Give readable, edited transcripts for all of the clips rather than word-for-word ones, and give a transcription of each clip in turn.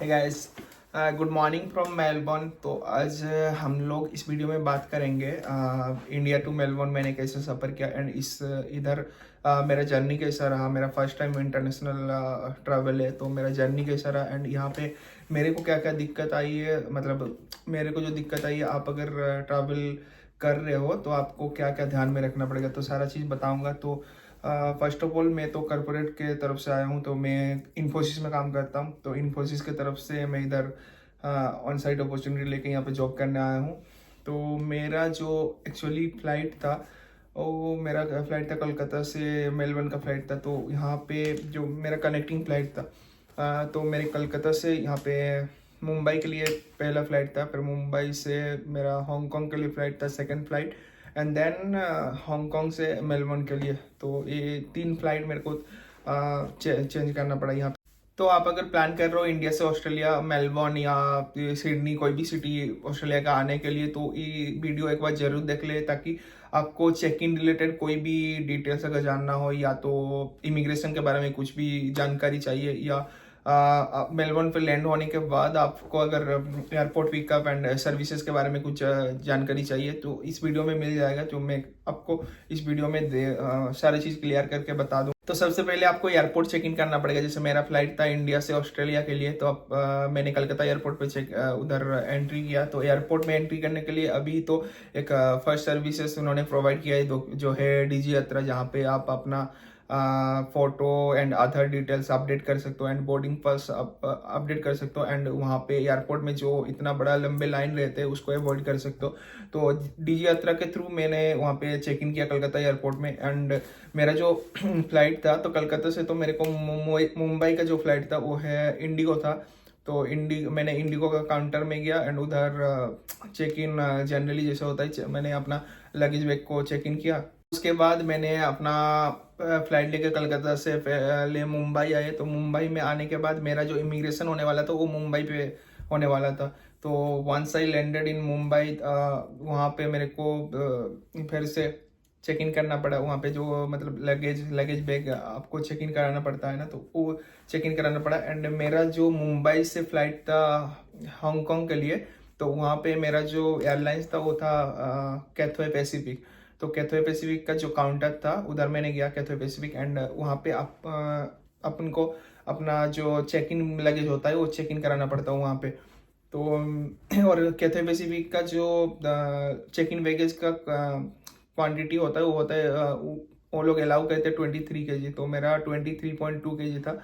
Hey guys, good morning from Melbourne. तो आज हम लोग इस वीडियो में बात करेंगे इंडिया टू मेलबर्न मैंने कैसे सफ़र किया एंड इस इधर मेरा जर्नी कैसा रहा। मेरा फर्स्ट टाइम इंटरनेशनल ट्रैवल है, तो मेरा जर्नी कैसा रहा एंड यहाँ पे मेरे को क्या क्या दिक्कत आई है। मतलब मेरे को जो दिक्कत आई है, आप अगर ट्रैवल कर रहे हो तो आपको क्या क्या ध्यान में रखना पड़ेगा, तो सारा चीज़ बताऊँगा। तो फर्स्ट ऑफ ऑल मैं तो कॉरपोरेट के तरफ से आया हूँ, तो मैं इन्फोसिस में काम करता हूँ। तो इन्फोसिस के तरफ से मैं इधर ऑन साइट अपॉर्चुनिटी लेके यहाँ पे जॉब करने आया हूँ। तो मेरा जो एक्चुअली फ़्लाइट था, वो मेरा फ़्लाइट था कोलकाता से मेलबर्न का फ़्लाइट था। तो यहाँ पे जो मेरा कनेक्टिंग फ़्लाइट था, तो मेरे कोलकाता से यहाँ पे मुंबई के लिए पहला फ़्लाइट था, फिर मुंबई से मेरा हांगकांग के लिए फ़्लाइट था second flight, and then Hong Kong से मेलबर्न के लिए। तो ये 3 फ्लाइट मेरे को चेंज करना पड़ा यहाँ पे। तो आप अगर प्लान कर रहे हो इंडिया से ऑस्ट्रेलिया मेलबर्न या सिडनी कोई भी सिटी ऑस्ट्रेलिया का आने के लिए, तो ये वीडियो एक बार जरूर देख ले, ताकि आपको चेक इन रिलेटेड कोई भी डिटेल्स अगर जानना हो, या तो इमिग्रेशन के बारे में कुछ भी जानकारी चाहिए, या मेलबर्न पे लैंड होने के बाद आपको अगर एयरपोर्ट पिकअप एंड सर्विसेज के बारे में कुछ जानकारी चाहिए, तो इस वीडियो में मिल जाएगा। जो मैं आपको इस वीडियो में सारी चीज़ क्लियर करके बता दूँ। तो सबसे पहले आपको एयरपोर्ट चेक इन करना पड़ेगा। जैसे मेरा फ्लाइट था इंडिया से ऑस्ट्रेलिया के लिए, तो अब मैंने कलकत्ता एयरपोर्ट पे उधर एंट्री किया। तो एयरपोर्ट में एंट्री करने के लिए अभी तो एक फर्स्ट सर्विसेज उन्होंने प्रोवाइड किया है, जो है डीजी यात्रा, जहाँ पे आप अपना photo and other details update कर सकते हो एंड बोर्डिंग पास अपडेट कर सकते हो। एंड वहाँ पे एयरपोर्ट में जो इतना बड़ा लंबे लाइन रहते हैं उसको अवॉइड कर सकते हो। तो डीजी यात्रा के थ्रू मैंने वहाँ पे चेक इन किया कलकत्ता एयरपोर्ट में। एंड मेरा जो फ्लाइट था, तो कलकत्ता से तो मेरे को मुंबई का जो फ्लाइट था वो है इंडिगो था। तो मैंने इंडिगो का काउंटर में गया एंड उधर चेक इन जनरली जैसे होता है, मैंने अपना लगेज बैग को चेक इन किया। उसके बाद मैंने अपना फ्लाइट लेके कलकत्ता से पहले मुंबई आए। तो मुंबई में आने के बाद मेरा जो इमिग्रेशन होने वाला था वो मुंबई पे होने वाला था। तो once I landed in Mumbai, वहाँ पे मेरे को फिर से चेक इन करना पड़ा। वहाँ पे जो मतलब लगेज बैग आपको चेक इन कराना पड़ता है ना, तो वो चेक इन कराना पड़ा। एंड मेरा जो मुंबई से फ्लाइट था हांगकांग के लिए, तो वहाँ पे मेरा जो एयरलाइंस था वो था कैथवे पैसिफिक। तो कैथवे पैसिफिक का जो काउंटर था उधर मैंने गया कैथवे पैसिफिक, एंड वहाँ पे अपन को अपना जो चेक इन लगेज होता है वो चेक इन कराना पड़ता है वहाँ पे। तो और कैथवे पैसिफिक का जो चेक इन बैगेज का क्वांटिटी होता है वो होता है वो लोग अलाउ करते हैं 23 kg। तो मेरा 23.2 kg था।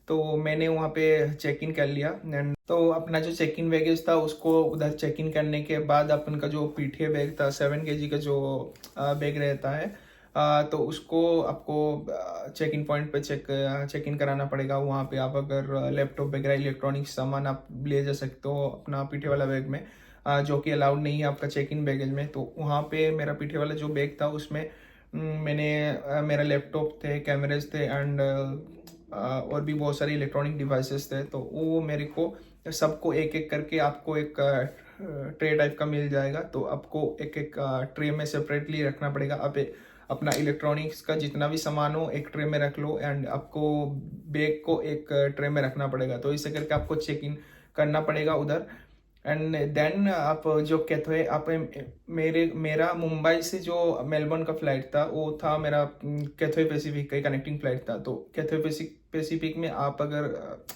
तो मैंने वहाँ पे चेक इन कर लिया। एंड तो अपना जो चेक इन बैगेज था उसको उधर चेक इन करने के बाद अपन का जो पीठे बैग था 7 kg का जो बैग रहता है, तो उसको आपको चेक इन पॉइंट पे चेक इन कराना पड़ेगा। वहाँ पे आप अगर लैपटॉप वगैरह इलेक्ट्रॉनिक्स सामान आप ले जा सकते हो अपना पीठे वाला बैग में, जो कि अलाउड नहीं है आपका चेक इन बैगेज में। तो वहाँ पे मेरा पीठे वाला जो बैग था उसमें मेरा लैपटॉप थे, कैमरेज थे एंड और भी बहुत सारे इलेक्ट्रॉनिक डिवाइसेस थे। तो वो मेरे को सबको एक एक करके आपको एक ट्रे टाइप का मिल जाएगा। तो आपको एक एक ट्रे में सेपरेटली रखना पड़ेगा। आप अपना इलेक्ट्रॉनिक्स का जितना भी सामान हो एक ट्रे में रख लो, एंड आपको बैग को एक ट्रे में रखना पड़ेगा। तो इसे करके आपको चेक इन करना पड़ेगा उधर। एंड देन आप जो कैथवे आप मेरा मुंबई से जो मेलबर्न का फ्लाइट था वो था मेरा कैथवे पैसिफिक का कनेक्टिंग फ्लाइट था। तो कैथवे पैसिफिक में आप अगर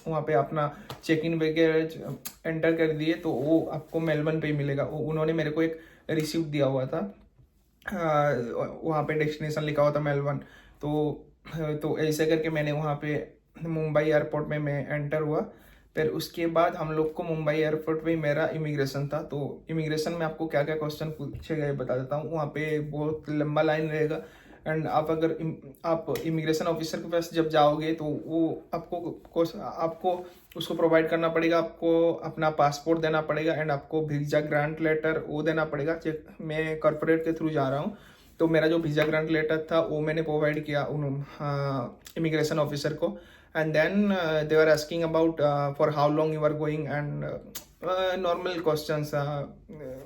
वहाँ पे अपना चेक इन वगैरह एंटर कर दिए तो वो आपको मेलबर्न पे ही मिलेगा। उन्होंने मेरे को एक रिसीप्ट दिया हुआ था, वहाँ पे डेस्टिनेशन लिखा हुआ था मेलबर्न। तो ऐसे करके मैंने वहाँ पे मुंबई एयरपोर्ट में मैं एंटर हुआ। फिर उसके बाद हम लोग को मुंबई एयरपोर्ट पे ही मेरा इमिग्रेशन था। तो इमिग्रेशन में आपको क्या क्या क्वेश्चन पूछे गए बता देता हूँ। वहाँ पे बहुत लंबा लाइन रहेगा, एंड आप अगर आप इमिग्रेशन ऑफिसर के पास जब जाओगे तो वो आपको उसको प्रोवाइड करना पड़ेगा। आपको अपना पासपोर्ट देना पड़ेगा एंड आपको वीज़ा ग्रांट लेटर वो देना पड़ेगा। मैं कॉर्पोरेट के थ्रू जा रहा हूँ, तो मेरा जो वीज़ा ग्रांट लेटर था वो मैंने प्रोवाइड किया इमिग्रेशन ऑफिसर को। And then they are asking about for how long you are going and normal questions,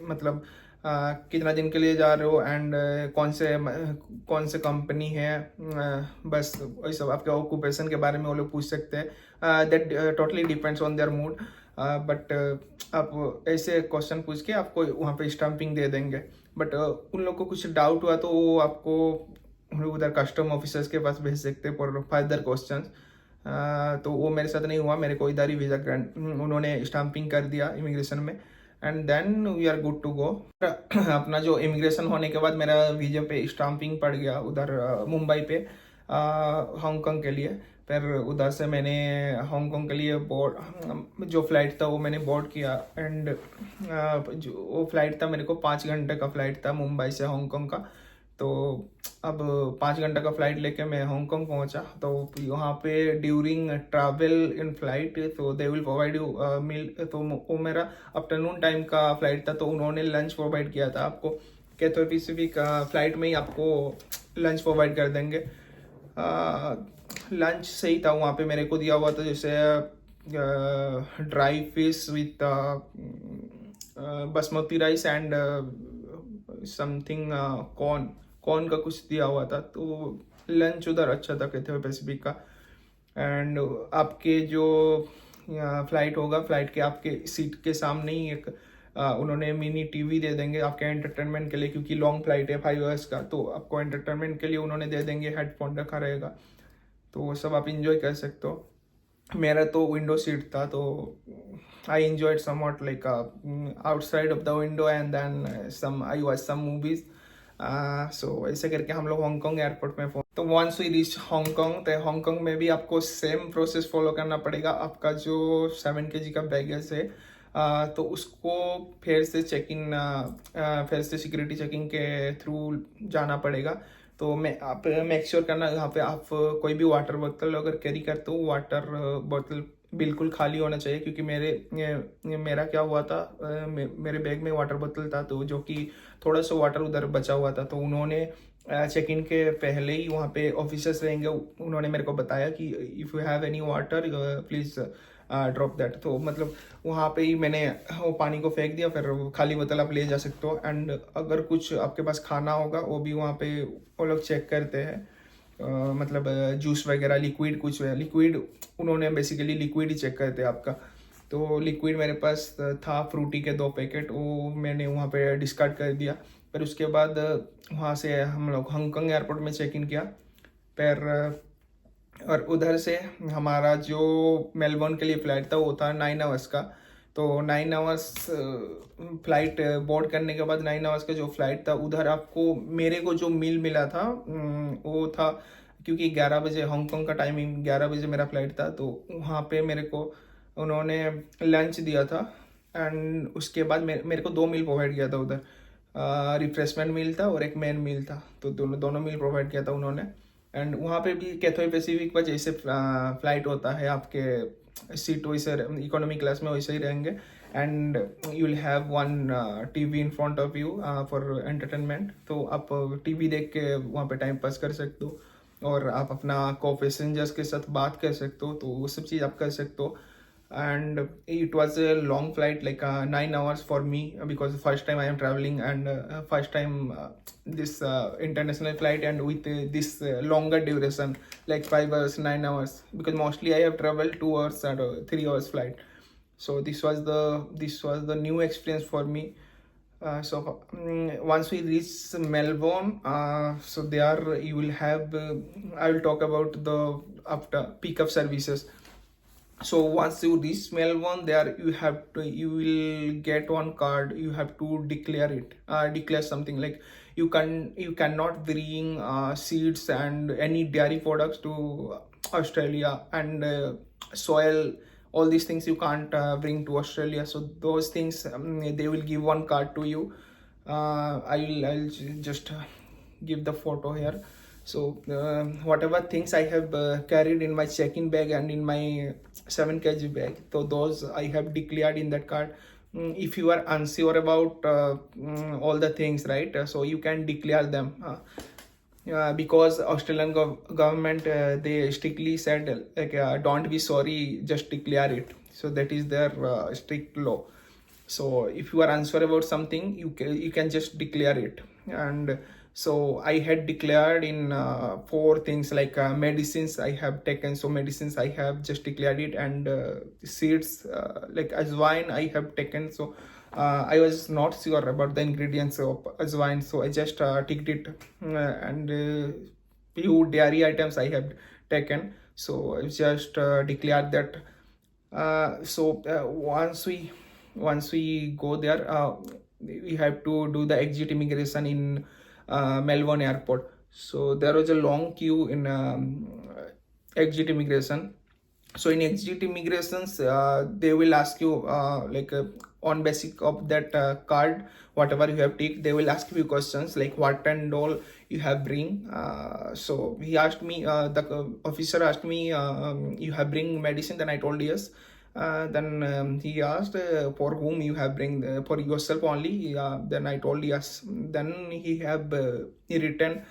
मतलब कितना दिन के लिए जा रहे हो एंड कौन से कंपनी है, बस वही सब। आपके ऑक्यूपेशन के बारे में वो लोग पूछ सकते हैं। That totally depends on their mood. But आप ऐसे क्वेश्चन पूछ के आपको वहाँ पे स्टैंपिंग दे देंगे। बट उन लोग को कुछ डाउट हुआ तो वो आपको उधर कस्टम ऑफिसर्स के पास भेज सकते हैं फॉर फर्दर क्वेश्चंस। तो वो मेरे साथ नहीं हुआ, मेरे को इधर ही वीज़ा ग्रांट उन्होंने स्टैंपिंग कर दिया इमिग्रेशन में, and then we are good to go. अपना जो इमिग्रेशन होने के बाद मेरा वीज़ा पे स्टैंपिंग पड़ गया उधर मुंबई पे हांगकांग के लिए। फिर उधर से मैंने हांगकांग के लिए बोर्ड जो फ़्लाइट था वो मैंने बोर्ड किया, एंड जो वो फ़्लाइट था मेरे को 5 घंटे का फ़्लाइट था मुंबई से हांगकांग का। तो अब 5 घंटे का फ़्लाइट लेके मैं हांगकांग पहुंचा। तो वहाँ पे ड्यूरिंग ट्रैवल इन फ्लाइट तो दे विल प्रोवाइड यू मील। तो वो मेरा आफ्टरनून टाइम का फ़्लाइट था, तो उन्होंने लंच प्रोवाइड किया था आपको। कैथो पैसिफिक फ़्लाइट में ही आपको लंच प्रोवाइड कर देंगे। लंच सही था, वहाँ पे मेरे को दिया हुआ था जैसे dry fish with basmati rice and something corn का कुछ दिया हुआ था। तो लंच उधर अच्छा था कैथे पैसिफिक का। एंड आपके जो फ्लाइट होगा, फ्लाइट के आपके सीट के सामने ही एक उन्होंने मिनी टीवी दे देंगे आपके एंटरटेनमेंट के लिए, क्योंकि लॉन्ग फ्लाइट है 5 आवर्स का। तो आपको एंटरटेनमेंट के लिए उन्होंने दे देंगे, हेडफोन रखा रहेगा, तो वो सब आप इंजॉय कर सकते हो। मेरा तो विंडो सीट था, तो आई enjoyed somewhat like outside of the window, and then I watched some movies. So ऐसे करके हम लोग हांगकांग एयरपोर्ट में पहुंचे। तो वंस वी रीच हांगकांग, तो हांगकांग में भी आपको सेम प्रोसेस फॉलो करना पड़ेगा। आपका जो 7 kg का बैगेज है तो उसको फिर से फिर से सिक्योरिटी चेकिंग के थ्रू जाना पड़ेगा। तो मैं आप मेक श्योर करना यहाँ पे आप कोई भी वाटर बोतल अगर कैरी करते हो, वाटर बोतल बिल्कुल खाली होना चाहिए। क्योंकि मेरा क्या हुआ था, मेरे बैग में वाटर बोतल था, तो जो कि थोड़ा सा वाटर उधर बचा हुआ था। तो उन्होंने चेक इन के पहले ही वहाँ पे ऑफिसर्स रहेंगे, उन्होंने मेरे को बताया कि if you have any water please drop that. तो मतलब वहाँ पे ही मैंने वो पानी को फेंक दिया, फिर खाली बोतल आप ले जा सकते हो। एंड अगर कुछ आपके पास खाना होगा वो भी वहाँ पे वो लोग चेक करते हैं, मतलब जूस वगैरह, लिक्विड कुछ है, लिक्विड उन्होंने बेसिकली लिक्विड ही चेक करते हैं आपका। तो लिक्विड मेरे पास था, फ्रूटी के 2 पैकेट, वो मैंने वहाँ पे डिस्कार्ड कर दिया। फिर उसके बाद वहाँ से हम लोग हांगकांग एयरपोर्ट में चेक इन किया। फिर और उधर से हमारा जो मेलबर्न के लिए फ़्लाइट था वो था 9 आवर्स का। तो 9 आवर्स फ्लाइट बोर्ड करने के बाद 9 आवर्स का जो फ्लाइट था, उधर आपको मेरे को जो मील मिला था वो था, क्योंकि 11 बजे हांगकांग का टाइमिंग, 11 बजे मेरा फ्लाइट था। तो वहाँ पे मेरे को उन्होंने लंच दिया था, एंड उसके बाद मेरे को 2 मील प्रोवाइड किया था उधर। रिफ्रेशमेंट मील था और एक मेन मील था, तो दोनों मील प्रोवाइड किया था उन्होंने। एंड वहाँ पे भी कैथोए पैसिफिक पर जैसे फ्लाइट होता है, आपके सीट वैसे इकोनॉमी क्लास में वैसे ही रहेंगे। And you will have one TV in front of you for entertainment. तो आप टीवी देख के वहाँ पे टाइम पास कर सकते हो, और आप अपना को पैसेंजर्स के साथ बात कर सकते हो, तो वो सब चीज़ आप कर सकते हो। And it was a long flight, like 9 hours for me, because first time I am traveling, and first time this international flight, and with this longer duration like 5 hours, 9 hours, because mostly I have traveled 2 hours and 3 hours flight. So this was the new experience for me. Once we reach Melbourne, so there you will have I will talk about the after pickup services. So once you reach Melbourne, there you will get one card. You have to declare something like you cannot bring seeds and any dairy products to Australia, and soil, all these things you can't bring to Australia. So those things they will give one card to you. I'll just give the photo here. So whatever things I have carried in my check-in bag and in my 7 kg bag, so those I have declared in that card. If you are unsure about all the things, right, so you can declare them, because Australian government they strictly said like don't be sorry, just declare it. So that is their strict law. So if you are unsure about something, you can just declare it. And So I had declared in four things like medicines I have taken. So medicines I have just declared it, and seeds like ajwain I have taken. So I was not sure about the ingredients of ajwain, so I just ticked it, and few dairy items I have taken. So I just declared that. Once we go there, we have to do the exit immigration in Melbourne airport. So there was a long queue in exit immigration. So in exit immigrations, they will ask you on basic of that card, whatever you have ticked, they will ask you questions like what and all you have bring. So he asked me, the officer asked me, you have bring medicine? Then I told yes. Then he asked for whom you have bring, for yourself only. Then I told yes. Then he written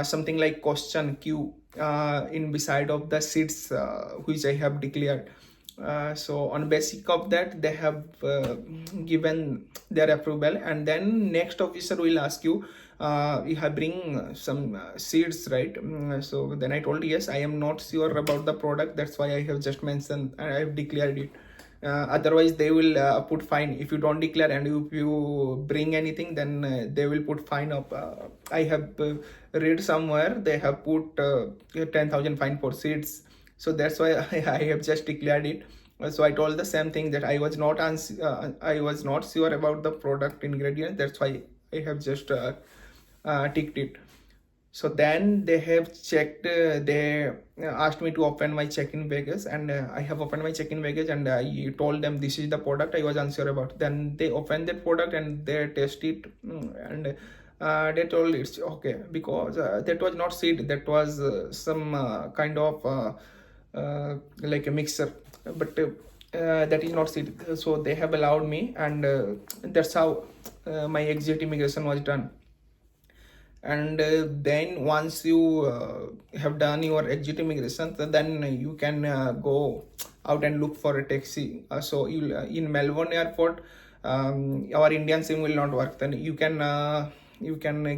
something like question Q in beside of the seats which I have declared. So on basic of that, they have given their approval, and then next officer will ask you, you have bring some seeds, right? So then I told yes, I am not sure about the product, that's why I have just mentioned and I have declared it. Otherwise they will put fine if you don't declare, and if you bring anything, then they will put fine up. I have read somewhere they have put 10,000 fine for seeds. So that's why I have just declared it. So I told the same thing, that I was not sure about the product ingredient, that's why I have just ticked it. So then they have checked, they asked me to open my check-in baggage, and I have opened my check-in baggage, and I told them this is the product I was unsure about. Then they opened that product and they tested, and they told it's okay, because that was not seed, that was some kind of like a mixer, but that is not seed. So they have allowed me, and that's how my exit immigration was done. And then once you have done your exit immigration, then you can go out and look for a taxi. So you in Melbourne airport, our Indian SIM will not work. Then you can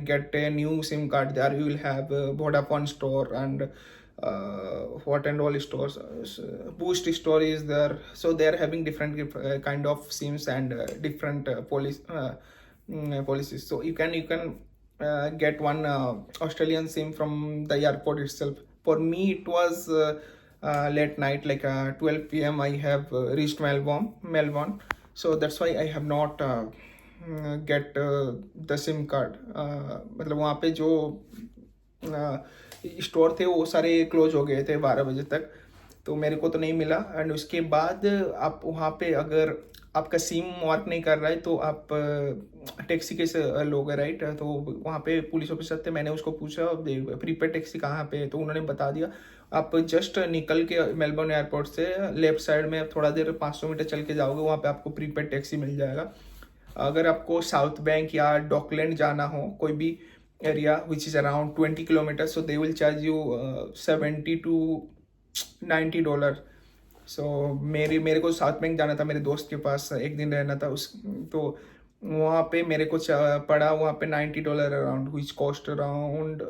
get a new SIM card. There you will have Vodafone store and what and all stores. Boost store is there. So they are having different kind of SIMs and different policies. So you can get one Australian SIM from the airport itself. For me, it was late night, like 12 p.m. I have reached Melbourne. So that's why I have not get the SIM card. मतलब वहाँ पे जो store थे वो सारे close हो गए थे 12 बजे तक, तो मेरे को तो नहीं मिला. एंड उसके बाद आप वहाँ पे अगर आपका सिम वर्क नहीं कर रहा है तो आप टैक्सी कैसे लोगे, राइट? तो वहाँ पे पुलिस ऑफिसर थे, मैंने उसको पूछा प्रीपेड टैक्सी कहाँ पे है, तो उन्होंने बता दिया आप जस्ट निकल के मेलबर्न एयरपोर्ट से लेफ्ट साइड में थोड़ा देर 500 मीटर चल के जाओगे, वहाँ पे आपको प्रीपेड टैक्सी मिल जाएगा. अगर आपको साउथ बैंक या डॉकलैंड जाना हो, कोई भी area which is around 20 kilometre, so they will charge you $70 to $90. सो मेरे को साउथ बैंक जाना था, मेरे दोस्त के पास एक दिन रहना था तो वहाँ पे मेरे को पड़ा वहाँ पे $90 around, which cost around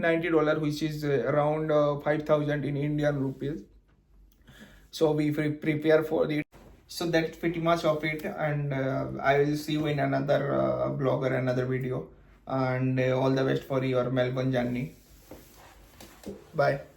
$90, which is around 5,000 in Indian rupees. So we prepare for it. So that's pretty much of it, and I will see you in another vlog or another video, and all the best for your Melbourne journey. Bye.